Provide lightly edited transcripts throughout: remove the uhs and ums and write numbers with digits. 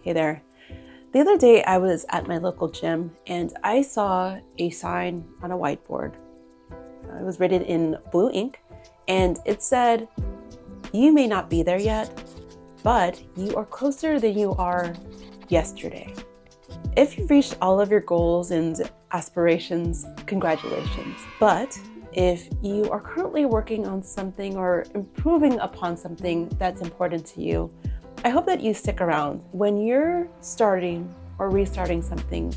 Hey there. The other day I was at my local gym and I saw a sign on a whiteboard. It was written in blue ink and it said, "You may not be there yet, but you are closer than you are yesterday." If you've reached all of your goals and aspirations, congratulations. But if you are currently working on something or improving upon something that's important to you, I hope that you stick around. When you're starting or restarting something,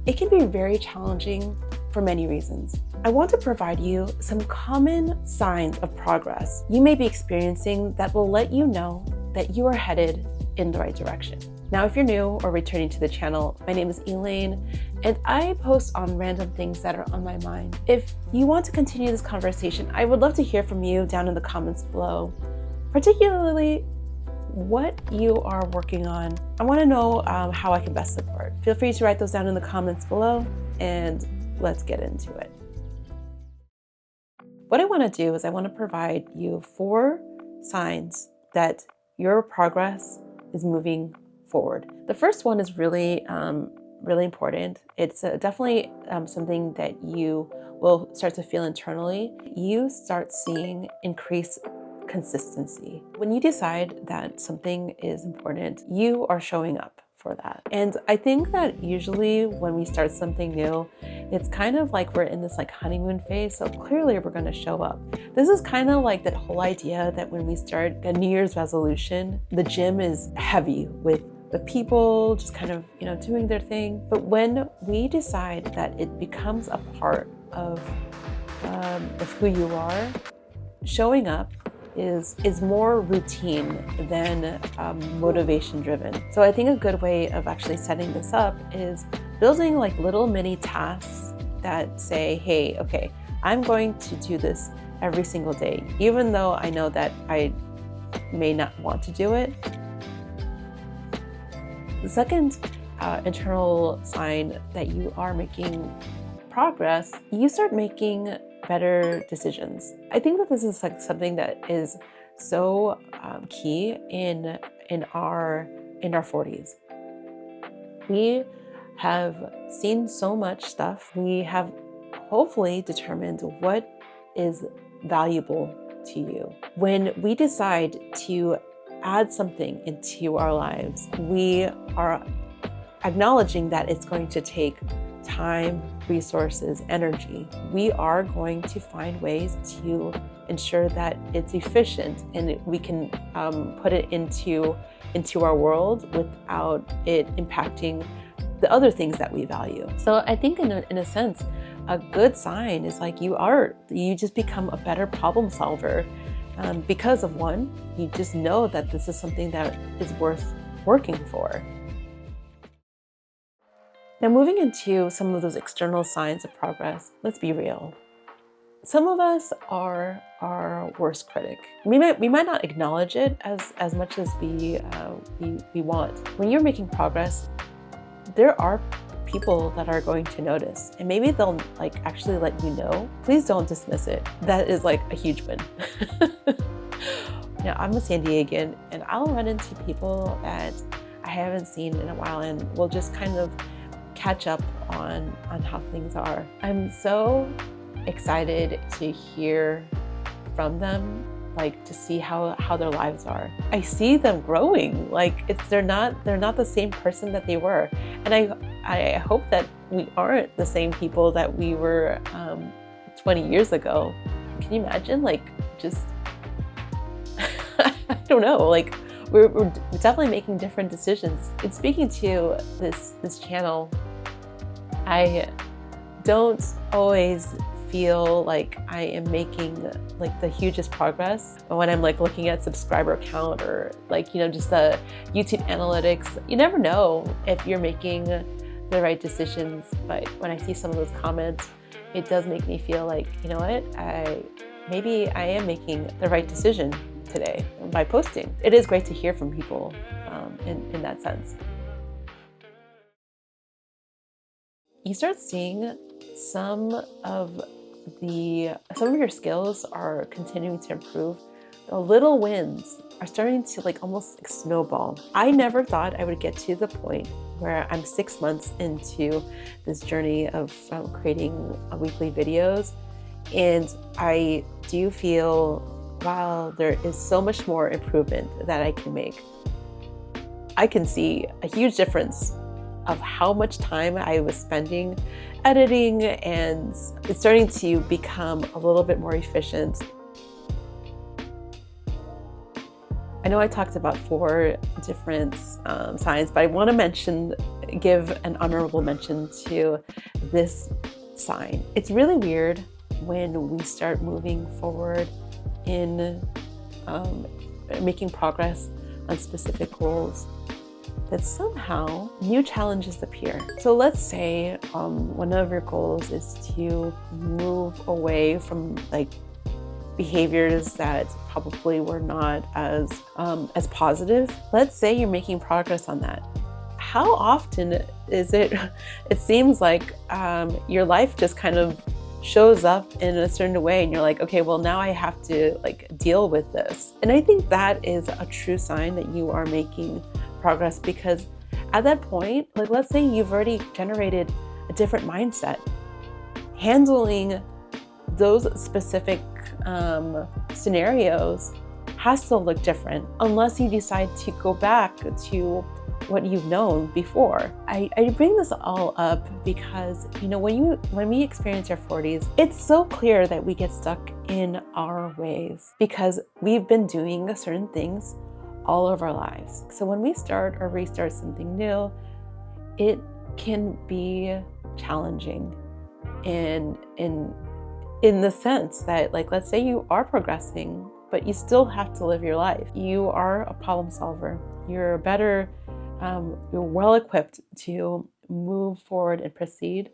it can be very challenging for many reasons. I want to provide you some common signs of progress you may be experiencing that will let you know that you are headed in the right direction. Now, if you're new or returning to the channel, my name is Elaine, and I post on random things that are on my mind. If you want to continue this conversation, I would love to hear from you down in the comments below, particularly what you are working on. I want to know how I can best support. Feel free to write those down in the comments below, and let's get into it. What I want to do is I want to provide you 4 signs that your progress is moving forward. The first one is really important. It's definitely something that you will start to feel internally. You start seeing increased consistency. When you decide that something is important, you are showing up for that. And I think that usually when we start something new, it's kind of like we're in this honeymoon phase. So clearly we're going to show up. This is kind of like that whole idea that when we start a New Year's resolution, the gym is heavy with the people just kind of, doing their thing. But when we decide that it becomes a part of who you are, showing up is more routine than motivation driven. So I think a good way of actually setting this up is building little mini tasks that say, hey, okay, I'm going to do this every single day, even though I know that I may not want to do it. The second internal sign that you are making progress, you start making better decisions. I think that this is something that is so key in our 40s. We have seen so much stuff. We have hopefully determined what is valuable to you. When we decide to add something into our lives, we are acknowledging that it's going to take time, resources, energy. We are going to find ways to ensure that it's efficient and we can put it into our world without it impacting the other things that we value. So I think in a sense, a good sign is you just become a better problem solver because of one, you just know that this is something that is worth working for. Now, moving into some of those external signs of progress, let's be real. Some of us are our worst critic. We might not acknowledge it as much as we want. When you're making progress, there are people that are going to notice, and maybe they'll actually let you know. Please don't dismiss it. That is a huge win. Now, I'm a San Diegan, and I'll run into people that I haven't seen in a while, and we'll just kind of catch up on how things are. I'm so excited to hear from them, to see how their lives are. I see them growing. They're not the same person that they were, and I hope that we aren't the same people that we were 20 years ago. Can you imagine? Just I don't know. We're definitely making different decisions. And speaking to this channel, I don't always feel like I am making the hugest progress. But when I'm looking at subscriber count or just the YouTube analytics, you never know if you're making the right decisions. But when I see some of those comments, it does make me feel you know what, maybe I am making the right decision today by posting. It is great to hear from people in that sense. You start seeing some of your skills are continuing to improve. The little wins are starting to like almost like snowball. I never thought I would get to the point where I'm 6 months into this journey of creating weekly videos. And I do feel, while there is so much more improvement that I can make, I can see a huge difference of how much time I was spending editing, and it's starting to become a little bit more efficient. I know I talked about 4 different signs, but I want to give an honorable mention to this sign. It's really weird when we start moving forward in making progress on specific goals, that somehow new challenges appear. So let's say one of your goals is to move away from like behaviors that probably were not as positive. Let's say you're making progress on that. How often is it? It seems like your life just kind of shows up in a certain way, and you're like, okay, well now I have to like deal with this. And I think that is a true sign that you are making progress, because at that point, like let's say you've already generated a different mindset. Handling those specific scenarios has to look different unless you decide to go back to what you've known before. I bring this all up because, you know, when we experience our 40s, it's so clear that we get stuck in our ways because we've been doing certain things all of our lives. So when we start or restart something new, it can be challenging in the sense that, like, let's say you are progressing, but you still have to live your life. You are a problem solver. You're better, you're well equipped to move forward and proceed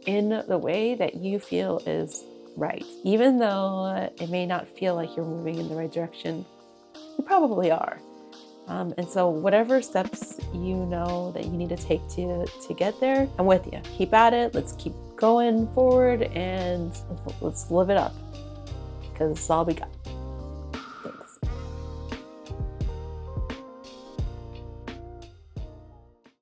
in the way that you feel is right. Even though it may not feel like you're moving in the right direction, you probably are. And so whatever steps you know that you need to take to get there, I'm with you. Keep at it. Let's keep going forward and let's live it up, because it's all we got.